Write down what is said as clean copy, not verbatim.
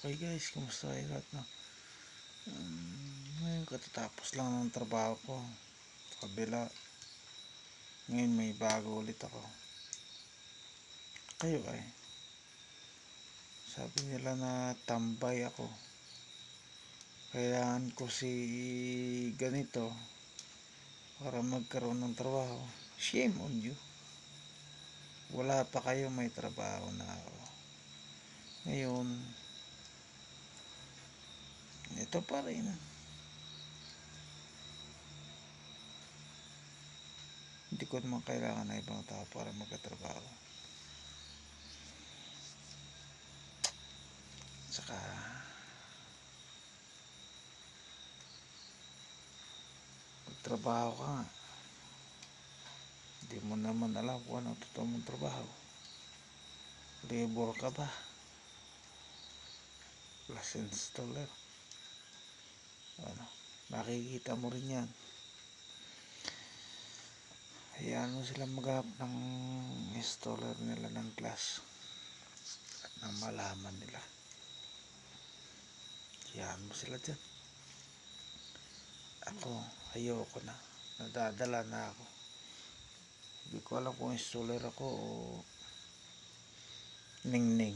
Okay guys, kumusta kayo lahat no? Ngayon katatapos lang ng trabaho ko sa kabila. Ngayon may bago ulit ako. Kayo sabi nila na tambay ako. Kailangan ko si ganito para magkaroon ng trabaho. Shame on you. Wala pa kayo, may trabaho na ako. Ngayon ito pa rin. Hindi ko naman kailangan na ibang tao para magkatrabaho. Saka magtrabaho ka nga, hindi mo naman alam kung ano totoo mong trabaho. Labor ka ba? Plus installer, nakikita mo rin yan. Hayaan mo sila maghanap ng installer nila ng glass at nang malaman nila. Hayaan mo sila dyan. Ako, ayoko na. Nadadala na ako. Hindi ko alam kung installer ako o ningning.